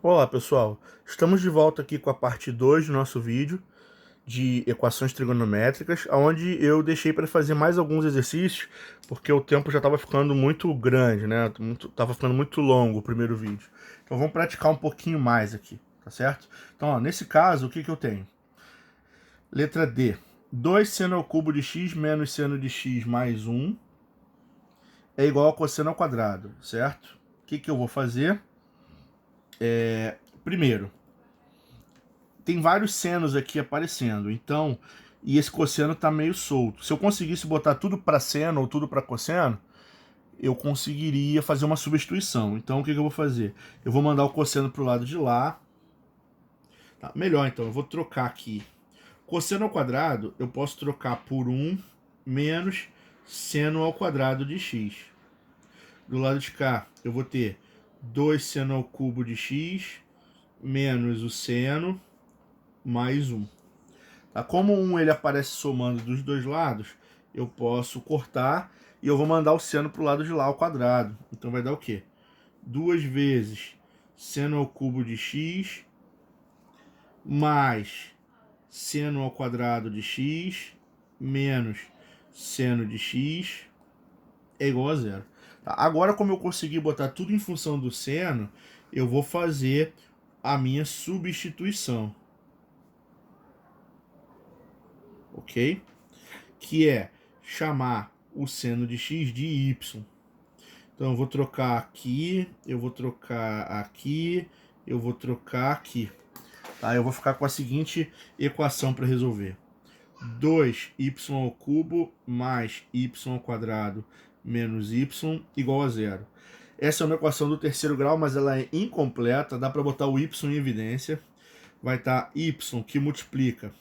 Olá pessoal, estamos de volta aqui com a parte 2 do nosso vídeo de equações trigonométricas, onde eu deixei para fazer mais alguns exercícios, porque o tempo já estava ficando muito grande, né? Estava ficando muito longo o primeiro vídeo. Então vamos praticar um pouquinho mais aqui, tá certo? Então, ó, nesse caso, o que eu tenho? Letra D, 2 seno ao cubo de x menos seno de x mais 1 é igual a cosseno ao quadrado, certo? O que eu vou fazer? Primeiro, tem vários senos aqui aparecendo, então, e esse cosseno tá meio solto. Se eu conseguisse botar tudo para seno ou tudo para cosseno, eu conseguiria fazer uma substituição. Então, o que eu vou fazer? Eu vou mandar o cosseno pro lado de lá. Tá, melhor, então, eu vou trocar aqui. Cosseno ao quadrado, eu posso trocar por 1 menos seno ao quadrado de x. Do lado de cá, eu vou ter 2 seno ao cubo de x menos o seno mais 1. Tá? Como um ele aparece somando dos dois lados, eu posso cortar e eu vou mandar o seno para o lado de lá ao quadrado. Então vai dar o quê? 2 vezes seno ao cubo de x mais seno ao quadrado de x menos seno de x é igual a zero. Tá? Agora, como eu consegui botar tudo em função do seno, eu vou fazer a minha substituição. Ok? Que é chamar o seno de x de y. Então eu vou trocar aqui, eu vou trocar aqui, eu vou trocar aqui. Tá? Eu vou ficar com a seguinte equação para resolver. 2y ao cubo mais y ao quadrado menos y igual a zero. Essa é uma equação do terceiro grau, mas ela é incompleta. Dá para botar o y em evidência. Vai estar y que multiplica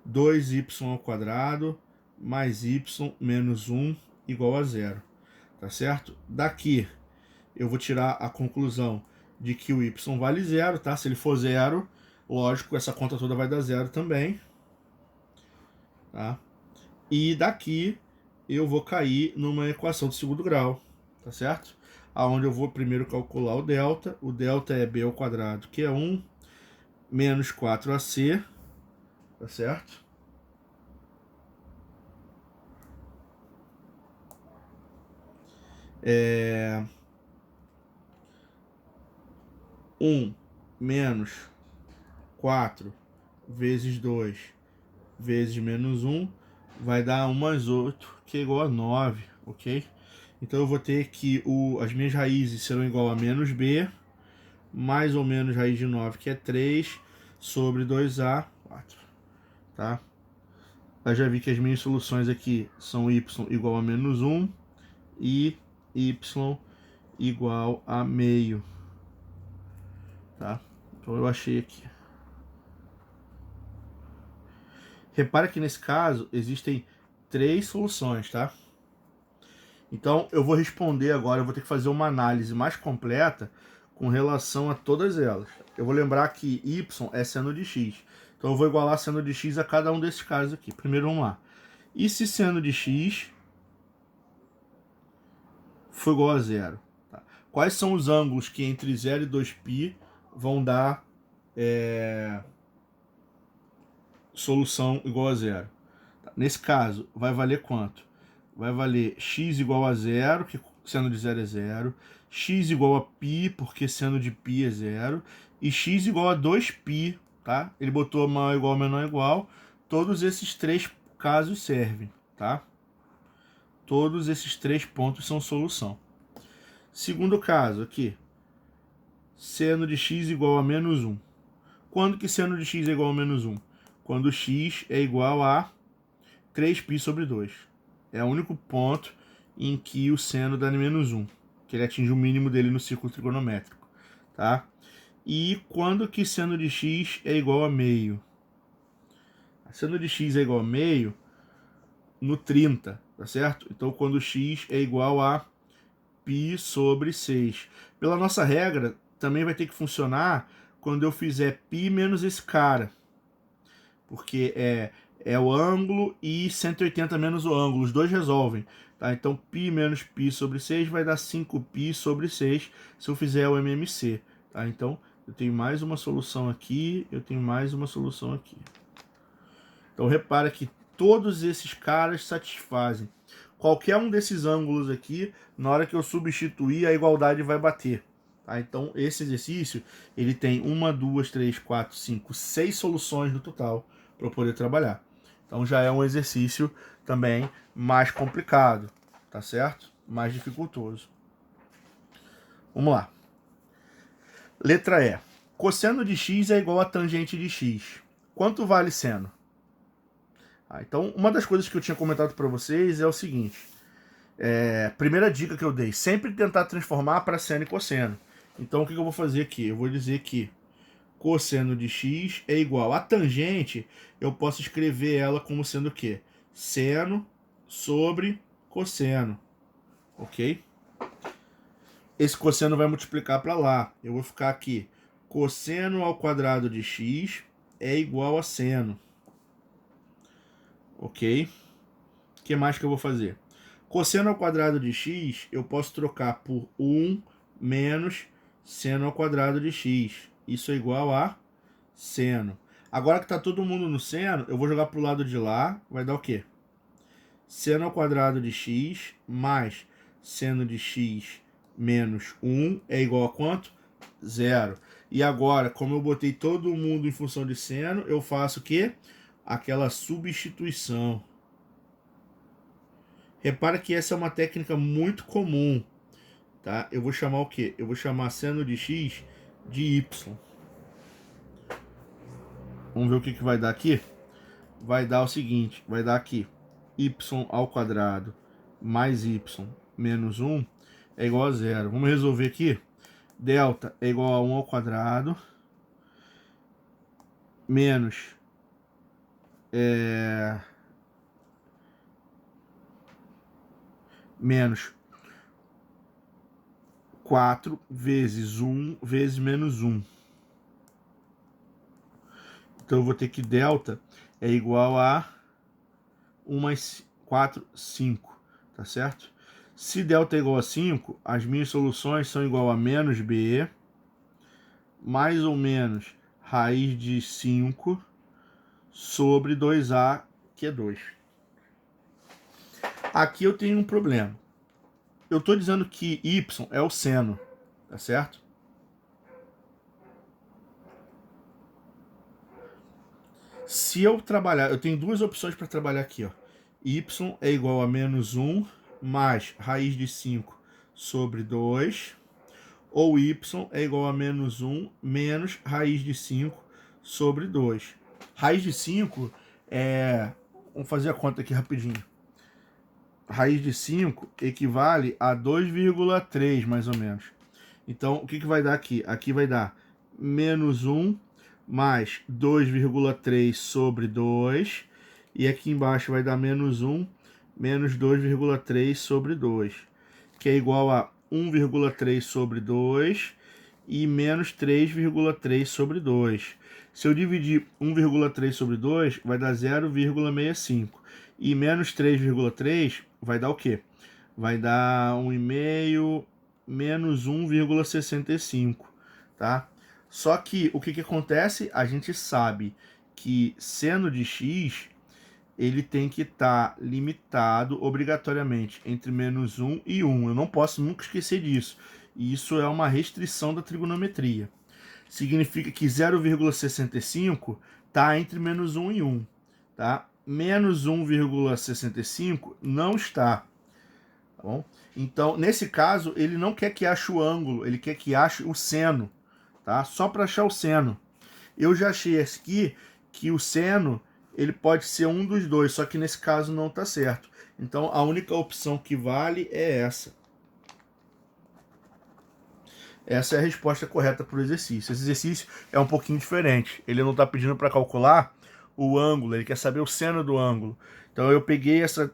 2y ao quadrado mais y menos 1 igual a zero, tá certo? Daqui eu vou tirar a conclusão de que o y vale zero, tá? Se ele for zero, lógico, essa conta toda vai dar zero também, tá? E daqui eu vou cair numa equação de segundo grau, tá certo? Aonde eu vou primeiro calcular o delta é b ao quadrado, que é 1, menos 4ac, tá certo? É 1 menos 4 vezes 2 vezes menos 1 vai dar 1 mais 8, que é igual a 9, ok? Então eu vou ter que as minhas raízes serão igual a menos b, mais ou menos raiz de 9, que é 3, sobre 2a, 4, tá? Eu já vi que as minhas soluções aqui são y igual a menos 1 e y igual a meio, tá? Então eu achei aqui. Repara que nesse caso existem 3 soluções, tá? Então eu vou responder agora, eu vou ter que fazer uma análise mais completa com relação a todas elas. Eu vou lembrar que y é seno de x. Então eu vou igualar seno de x a cada um desses casos aqui. Primeiro vamos lá. E se seno de x for igual a zero? Tá? Quais são os ângulos que entre 0 e 2π vão dar solução igual a zero? Tá? Nesse caso, vai valer quanto? Vai valer x igual a zero, que seno de zero é zero, x igual a π, porque seno de π é zero, e x igual a 2π, tá? Ele botou maior igual, menor igual. Todos esses 3 casos servem, tá? Todos esses 3 pontos são solução. Segundo caso aqui, seno de x igual a menos 1. Quando que seno de x é igual a menos 1? Quando x é igual a 3π sobre 2. É o único ponto em que o seno dá menos 1, que ele atinge o mínimo dele no círculo trigonométrico, tá? E quando que seno de x é igual a meio? Seno de x é igual a meio no 30, tá certo? Então quando x é igual a π sobre 6. Pela nossa regra, também vai ter que funcionar quando eu fizer π menos esse cara, porque é o ângulo e 180 menos o ângulo, os dois resolvem. Tá? Então, π menos π sobre 6 vai dar 5π sobre 6 se eu fizer o MMC. Tá? Então, eu tenho mais uma solução aqui, eu tenho mais uma solução aqui. Então repara que todos esses caras satisfazem. Qualquer um desses ângulos aqui, na hora que eu substituir, a igualdade vai bater. Tá? Então esse exercício, ele tem 1, 2, 3, 4, 5, 6 soluções no total para eu poder trabalhar. Então já é um exercício também mais complicado, tá certo? Mais dificultoso. Vamos lá. Letra E. Cosseno de x é igual a tangente de x. Quanto vale seno? Então, uma das coisas que eu tinha comentado para vocês é o seguinte. Primeira dica que eu dei, sempre tentar transformar para seno e cosseno. Então, o que eu vou fazer aqui? Eu vou dizer que cosseno de x é igual a tangente, eu posso escrever ela como sendo o quê? Seno sobre cosseno. Ok? Esse cosseno vai multiplicar para lá. Eu vou ficar aqui. Cosseno ao quadrado de x é igual a seno. Ok? O que mais que eu vou fazer? Cosseno ao quadrado de x, eu posso trocar por 1 menos seno ao quadrado de x. Isso é igual a seno. Agora que está todo mundo no seno, eu vou jogar para o lado de lá. Vai dar o quê? Seno ao quadrado de x mais seno de x menos 1 é igual a quanto? 0. E agora, como eu botei todo mundo em função de seno, eu faço o quê? Aquela substituição. Repara que essa é uma técnica muito comum, tá? Eu vou chamar o quê? Eu vou chamar seno de x de y. Vamos ver o que vai dar aqui? Vai dar o seguinte, vai dar aqui y ao quadrado mais y menos 1 é igual a 0. Vamos resolver aqui? Delta é igual a 1 ao quadrado menos menos 4 vezes 1 vezes menos 1. Então eu vou ter que delta é igual a 1 mais 4, 5, tá certo? Se delta é igual a 5, as minhas soluções são igual a menos b, mais ou menos raiz de 5 sobre 2a, que é 2. Aqui eu tenho um problema. Eu estou dizendo que y é o seno, tá certo? Se eu trabalhar, eu tenho duas opções para trabalhar aqui, ó. Y é igual a menos 1 mais raiz de 5 sobre 2, ou y é igual a menos 1 menos raiz de 5 sobre 2. Raiz de 5 é... Vamos fazer a conta aqui rapidinho. Raiz de 5 equivale a 2,3, mais ou menos. Então, o que vai dar aqui? Aqui vai dar menos 1 mais 2,3 sobre 2. E aqui embaixo vai dar menos 1 menos 2,3 sobre 2. Que é igual a 1,3 sobre 2 e menos 3,3 sobre 2. Se eu dividir 1,3 sobre 2, vai dar 0,65. E menos 3,3 vai dar o quê? Vai dar 1,5 menos 1,65, tá? Só que o que acontece? A gente sabe que seno de x ele tem que estar limitado obrigatoriamente entre menos 1 e 1. Eu não posso nunca esquecer disso. E isso é uma restrição da trigonometria. Significa que 0,65 está entre menos 1 e 1. Tá? Menos 1,65 não está. Tá bom? Então, nesse caso, ele não quer que ache o ângulo, ele quer que ache o seno. Tá? Só para achar o seno. Eu já achei aqui que o seno ele pode ser um dos dois, só que nesse caso não está certo. Então, a única opção que vale é essa. Essa é a resposta correta para o exercício. Esse exercício é um pouquinho diferente. Ele não está pedindo para calcular o ângulo, ele quer saber o seno do ângulo. Então eu peguei essa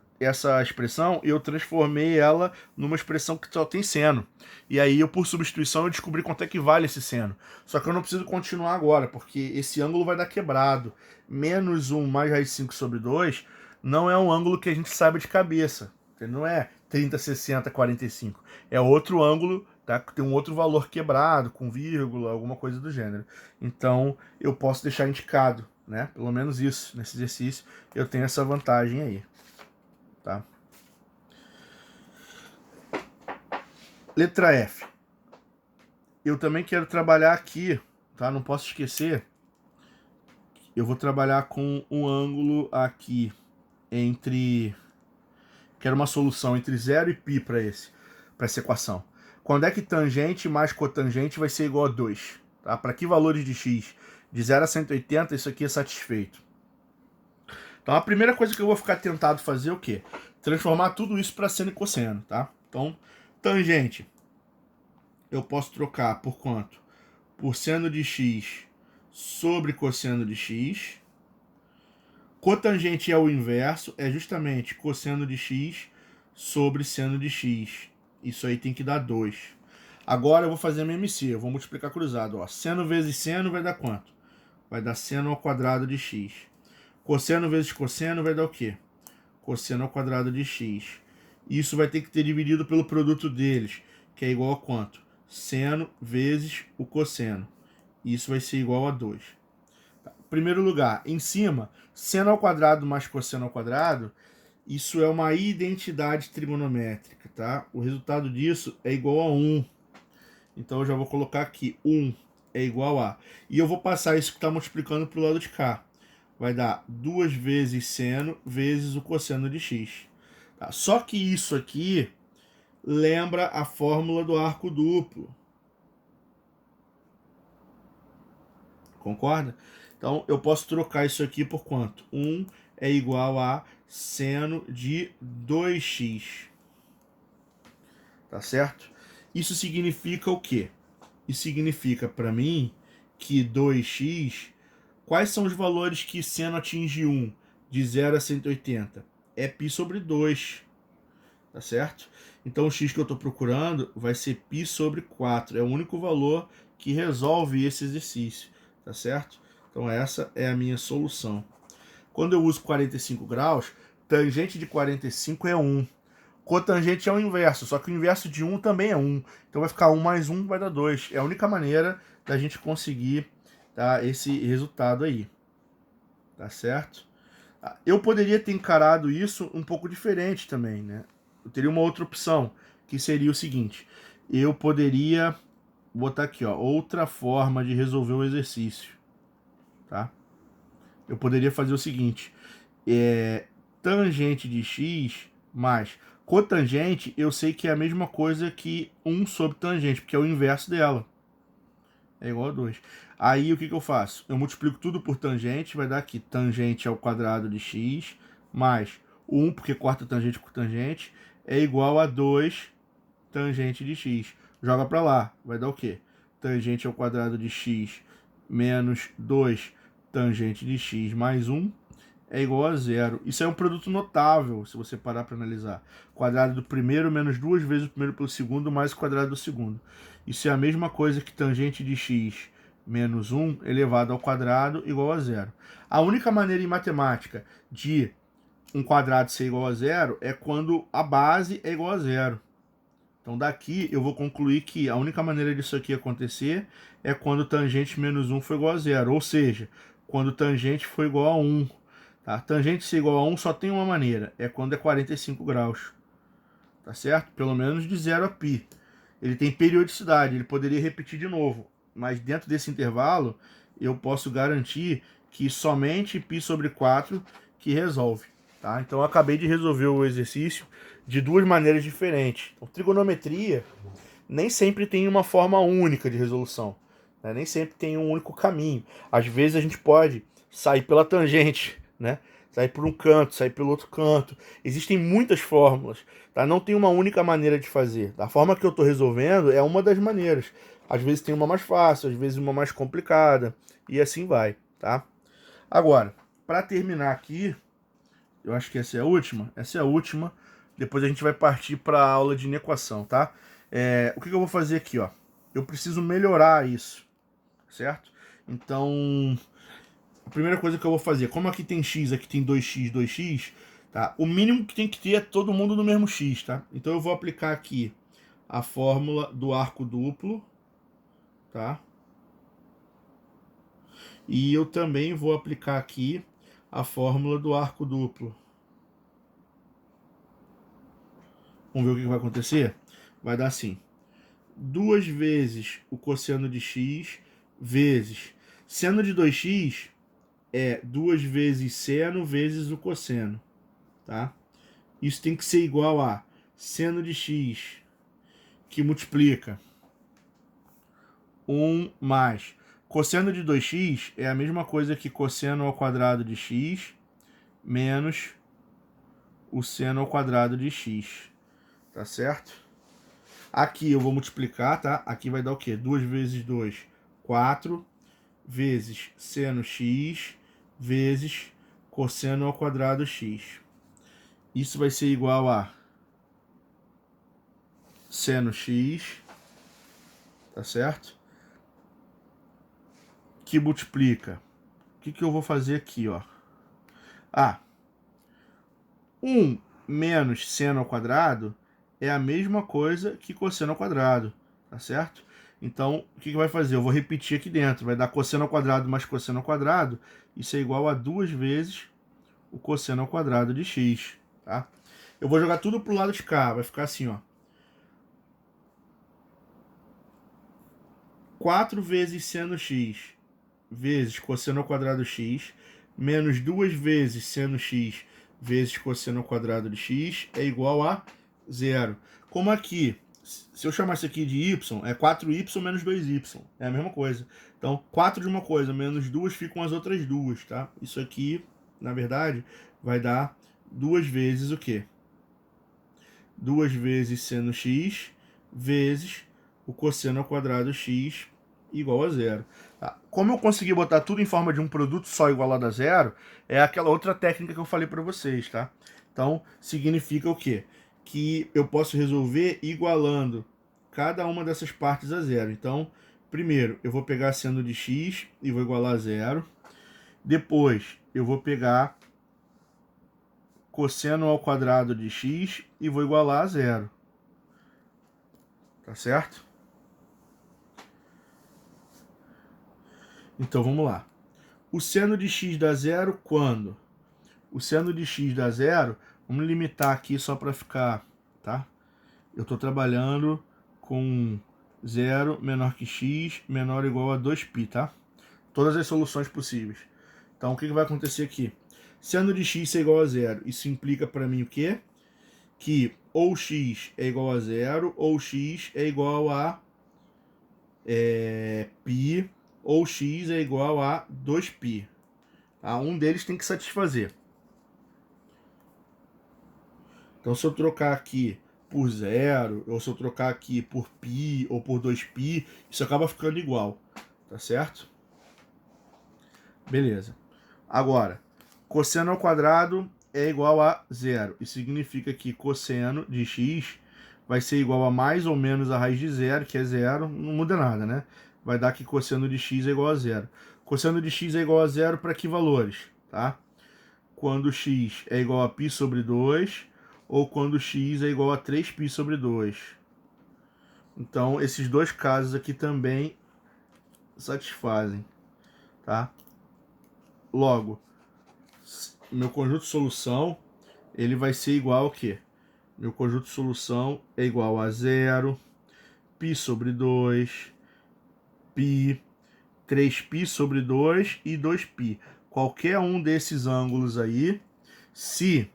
expressão e eu transformei ela numa expressão que só tem seno. E aí eu, por substituição, eu descobri quanto é que vale esse seno. Só que eu não preciso continuar agora, porque esse ângulo vai dar quebrado. Menos 1 mais raiz de 5 sobre 2 não é um ângulo que a gente sabe de cabeça. Não é 30, 60, 45. É outro ângulo, tá? Tem um outro valor quebrado, com vírgula, alguma coisa do gênero. Então, eu posso deixar indicado, né? Pelo menos isso, nesse exercício, eu tenho essa vantagem aí, tá? Letra F. Eu também quero trabalhar aqui, tá? Não posso esquecer. Eu vou trabalhar com um ângulo aqui entre... Quero uma solução entre 0 e π para essa equação. Quando é que tangente mais cotangente vai ser igual a 2? Tá? Para que valores de x? De 0 a 180, isso aqui é satisfeito. Então a primeira coisa que eu vou ficar tentado fazer é o quê? Transformar tudo isso para seno e cosseno, tá? Então, tangente, eu posso trocar por quanto? Por seno de x sobre cosseno de x. Cotangente é o inverso, é justamente cosseno de x sobre seno de x. Isso aí tem que dar 2. Agora eu vou fazer a MMC, eu vou multiplicar cruzado. Ó. Seno vezes seno vai dar quanto? Vai dar seno ao quadrado de x. Cosseno vezes cosseno vai dar o quê? Cosseno ao quadrado de x. Isso vai ter que ter dividido pelo produto deles, que é igual a quanto? Seno vezes o cosseno. Isso vai ser igual a 2. Primeiro lugar, em cima, seno ao quadrado mais cosseno ao quadrado, isso é uma identidade trigonométrica, tá? O resultado disso é igual a 1. Então eu já vou colocar aqui, 1 é igual a... E eu vou passar isso que está multiplicando para o lado de cá. Vai dar 2 vezes seno vezes o cosseno de x. Tá? Só que isso aqui lembra a fórmula do arco duplo. Concorda? Então, eu posso trocar isso aqui por quanto? 1 é igual a seno de 2x. Tá certo? Isso significa o quê? Isso significa, para mim, que 2x... Quais são os valores que seno atinge 1? De 0 a 180? É π sobre 2. Tá certo? Então, o x que eu estou procurando vai ser π sobre 4. É o único valor que resolve esse exercício. Tá certo? Então essa é a minha solução. Quando eu uso 45 graus, tangente de 45 é 1. Cotangente é o inverso, só que o inverso de 1 também é 1. Então vai ficar 1 mais 1 vai dar 2. É a única maneira da gente conseguir, tá, esse resultado aí. Tá certo? Eu poderia ter encarado isso um pouco diferente também, né? Eu teria uma outra opção, que seria o seguinte. Eu poderia botar aqui, ó, outra forma de resolver o exercício. Tá? Eu poderia fazer o seguinte, tangente de x mais cotangente, eu sei que é a mesma coisa que 1 sobre tangente, porque é o inverso dela. É igual a 2. Aí o que eu faço? Eu multiplico tudo por tangente, vai dar aqui tangente ao quadrado de x, mais 1, porque corta tangente com tangente, é igual a 2 tangente de x. Joga para lá, vai dar o quê? Tangente ao quadrado de x menos 2 tangente de x mais 1 é igual a 0. Isso é um produto notável, se você parar para analisar. Quadrado do primeiro menos 2 vezes o primeiro pelo segundo mais o quadrado do segundo. Isso é a mesma coisa que tangente de x menos 1 elevado ao quadrado igual a 0. A única maneira em matemática de um quadrado ser igual a 0 é quando a base é igual a 0. Então daqui eu vou concluir que a única maneira disso aqui acontecer é quando tangente menos 1 for igual a 0. Ou seja, quando tangente for igual a 1. Tá? Tangente ser igual a 1 só tem uma maneira, é quando é 45 graus. Tá certo? Pelo menos de 0 a π. Ele tem periodicidade, ele poderia repetir de novo. Mas dentro desse intervalo, eu posso garantir que somente π sobre 4 que resolve. Tá? Então eu acabei de resolver o exercício de duas maneiras diferentes. Então, trigonometria nem sempre tem uma forma única de resolução, né? Nem sempre tem um único caminho. Às vezes a gente pode sair pela tangente, né? Sair por um canto, sair pelo outro canto. Existem muitas fórmulas, tá? Não tem uma única maneira de fazer. A forma que eu estou resolvendo é uma das maneiras. Às vezes tem uma mais fácil, às vezes uma mais complicada, e assim vai, tá? Agora, para terminar aqui, eu acho que essa é a última. Essa é a última. Depois a gente vai partir para a aula de inequação, tá? O que eu vou fazer aqui, ó? Eu preciso melhorar isso, certo? Então, a primeira coisa que eu vou fazer, como aqui tem x, aqui tem 2x, 2x, Tá? O mínimo que tem que ter é todo mundo no mesmo x, tá? Então eu vou aplicar aqui a fórmula do arco duplo, tá? E eu também vou aplicar aqui a fórmula do arco duplo. Vamos ver o que vai acontecer? Vai dar assim: 2 vezes o cosseno de x vezes seno de 2x é 2 vezes seno vezes o cosseno, tá? Isso tem que ser igual a seno de x, que multiplica 1 mais cosseno de 2x é a mesma coisa que cosseno ao quadrado de x menos o seno ao quadrado de x, tá certo? Aqui eu vou multiplicar, tá? Aqui vai dar o quê? 2 vezes 2, 4, vezes seno x, vezes cosseno ao quadrado x. Isso vai ser igual a seno x, tá certo? Que multiplica. O que eu vou fazer aqui, ó? 1 menos seno ao quadrado é a mesma coisa que cosseno ao quadrado, tá certo? Então, o que vai fazer? Eu vou repetir aqui dentro. Vai dar cosseno ao quadrado mais cosseno ao quadrado. Isso é igual a 2 vezes o cosseno ao quadrado de x, tá? Eu vou jogar tudo pro lado de cá. Vai ficar assim, ó. 4 vezes seno x vezes cosseno ao quadrado x menos 2 vezes seno x vezes cosseno ao quadrado de x é igual a 0. Como aqui, se eu chamar isso aqui de y, é 4y menos 2y. É a mesma coisa. Então, 4 de uma coisa menos 2 ficam as outras duas, tá? Isso aqui, na verdade, vai dar 2 vezes o quê? 2 vezes seno x vezes o cosseno ao quadrado x igual a 0. Tá? Como eu consegui botar tudo em forma de um produto só igualado a 0, é aquela outra técnica que eu falei para vocês, tá? Então, significa o quê? Que eu posso resolver igualando cada uma dessas partes a 0. Então, primeiro, eu vou pegar seno de x e vou igualar a 0. Depois, eu vou pegar cosseno ao quadrado de x e vou igualar a 0. Tá certo? Então vamos lá. O seno de x dá 0 quando? O seno de x dá 0, vamos limitar aqui só para ficar, tá? Eu estou trabalhando com 0 menor que x menor ou igual a 2π, tá? Todas as soluções possíveis. Então o que vai acontecer aqui? Seno de x é igual a 0. Isso implica para mim o quê? Que ou x é igual a 0 ou x é igual a π, ou x é igual a 2π. Tá? Um deles tem que satisfazer. Então, se eu trocar aqui por 0, ou se eu trocar aqui por π ou por 2π, isso acaba ficando igual. Tá certo? Beleza. Agora, cosseno ao quadrado é igual a 0. Isso significa que cosseno de x vai ser igual a mais ou menos a raiz de 0, que é 0, não muda nada, né? Vai dar que cosseno de x é igual a 0. Cosseno de x é igual a 0 para que valores, tá? Quando x é igual a π sobre 2, ou quando x é igual a 3π sobre 2. Então, esses dois casos aqui também satisfazem, tá? Logo, meu conjunto de solução, ele vai ser igual ao quê? Meu conjunto de solução é igual a 0, π sobre 2, π, 3π sobre 2 e 2π. Qualquer um desses ângulos aí, se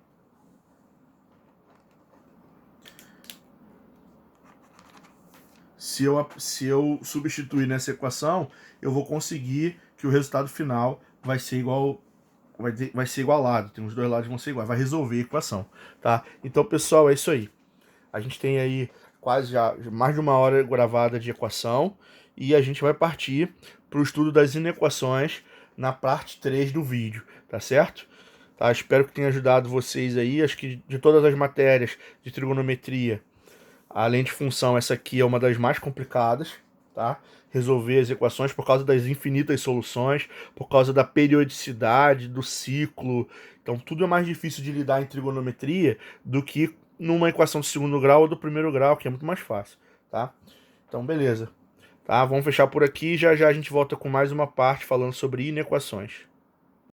eu substituir nessa equação, eu vou conseguir que o resultado final vai ser igual, vai ser igualado. Tem os dois lados vão ser iguais, vai resolver a equação, tá? Então, pessoal, é isso aí. A gente tem aí quase já mais de 1 hora gravada de equação e a gente vai partir para o estudo das inequações na parte 3 do vídeo, tá certo? Tá? Espero que tenha ajudado vocês aí. Acho que de todas as matérias de trigonometria, além de função, essa aqui é uma das mais complicadas, tá? Resolver as equações por causa das infinitas soluções, por causa da periodicidade, do ciclo. Então tudo é mais difícil de lidar em trigonometria do que numa equação de segundo grau ou do primeiro grau, que é muito mais fácil, tá? Então beleza. Tá? Vamos fechar por aqui, já já a gente volta com mais uma parte falando sobre inequações.